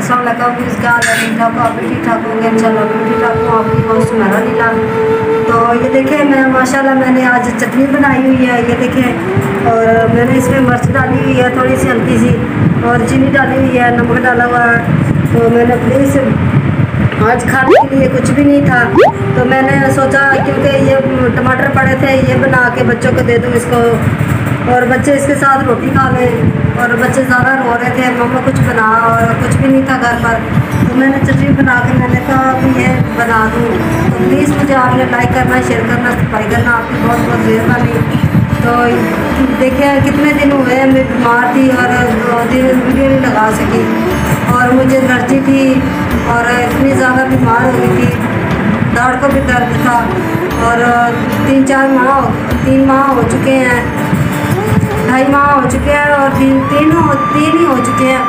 अस्सलाम वालेकुम। इसका ठीक ठाक हो, आप भी ठीक ठाक होंगे इंशाल्लाह। मैं भी ठीक ठाक हूँ। आपकी बहुत सुनहरा नीला। तो ये देखें, मैं माशाल्लाह मैंने आज चटनी बनाई हुई है, ये देखें। और मैंने इसमें मिर्च डाली हुई है थोड़ी सी हल्की सी, और चीनी डाली हुई है, नमक डाला हुआ है। तो मैंने प्लीज़ आज खाने के लिए कुछ भी नहीं था, तो मैंने सोचा क्योंकि ये टमाटर पड़े थे, ये बना के बच्चों को दे दूँ इसको, और बच्चे इसके साथ रोटी खा लें। और बच्चे ज़्यादा रो रहे थे, मम्मा कुछ बना, और कुछ भी नहीं था घर पर। तो मैंने चटनी बना के मैंने कहा कि ये बना दूँ। तो प्लीज़ मुझे आपने लाइक करना, शेयर करना, सब्सक्राइब करना, आपकी बहुत बहुत मेहरबानी। तो देखिए कितने दिन हुए मैं बीमार थी और 2 दिन वीडियो नहीं लगा सकी, और मुझे एलर्जी थी और इतनी ज़्यादा बीमार हो गई थी, दाढ़ को भी दर्द था। और 3 माह हो चुके हैं, 2.5 माह हो चुके हैं, और तीन ही हो चुके हैं।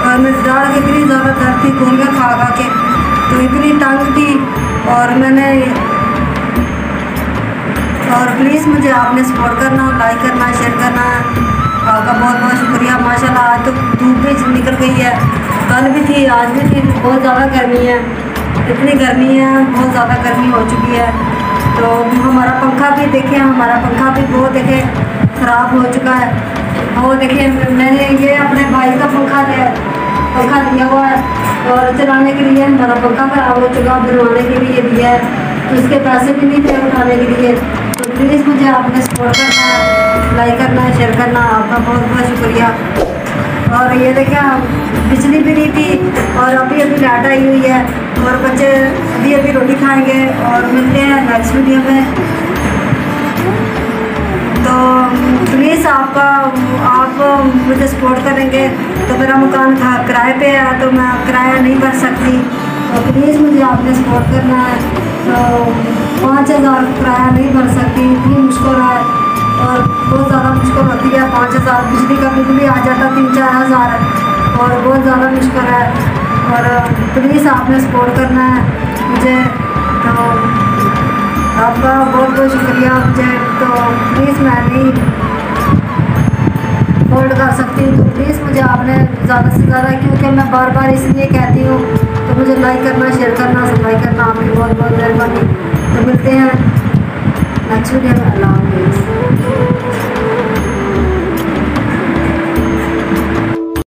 और मेरी दाढ़ की इतनी ज़्यादा दर्द थी गोलियाँ खा खा के, तो इतनी तंग थी। और प्लीज़ मुझे आपने सपोर्ट करना, लाइक करना, शेयर करना। आपका बहुत बहुत शुक्रिया। माशाल्लाह आज तो धूप भी निकल गई है, कल भी थी, आज भी थी। बहुत ज़्यादा गर्मी है, इतनी गर्मी है, बहुत ज़्यादा गर्मी हो चुकी है। तो हमारा पंखा भी देखें, हमारा पंखा भी बहुत देखें ख़राब हो चुका है। वो देखिए मैंने ये अपने भाई का पंखा लिया हुआ है, और चलाने के लिए हमारा पंखा ख़राब हो चुका, बनवाने के लिए दिया है, तो इसके पैसे भी नहीं थे उठाने के लिए। तो प्लीज़ मुझे आपने सपोर्ट करना है, लाइक करना है, शेयर करना। आपका बहुत बहुत शुक्रिया। और ये देखिए बिजली भी नहीं थी, और अभी लाइट आई हुई है, और बच्चे अभी रोटी खाएंगे। और मिलते हैं नेक्स्ट वीडियो में। तो प्लीज़ आप मुझे सपोर्ट करेंगे। तो मेरा मकान किराए पे है, तो मैं किराया नहीं भर सकती, तो प्लीज़ मुझे आपने सपोर्ट करना है। तो 5,000 किराया नहीं भर सकती, इतनी मुश्किल है, और बहुत ज़्यादा मुश्किल होती है। 5,000 बिजली का बिल भी आ जाता 3-4 हज़ार, और बहुत ज़्यादा मुश्किल है। और प्लीज़ आपने सपोर्ट करना है मुझे। तो आपका बहुत बहुत शुक्रिया मुझे। तो प्लीज़ मैं नहीं होल्ड कर सकती हूँ, तो प्लीज़ मुझे आपने ज़्यादा से ज़्यादा, क्योंकि मैं बार बार इसलिए कहती हूँ, तो मुझे लाइक करना, शेयर करना, सब्सक्राइब करना। आपकी बहुत बहुत मेहरबानी। तो मिलते हैं नेक्स्ट वीडियो में। अल्लाह हाफ़िज़।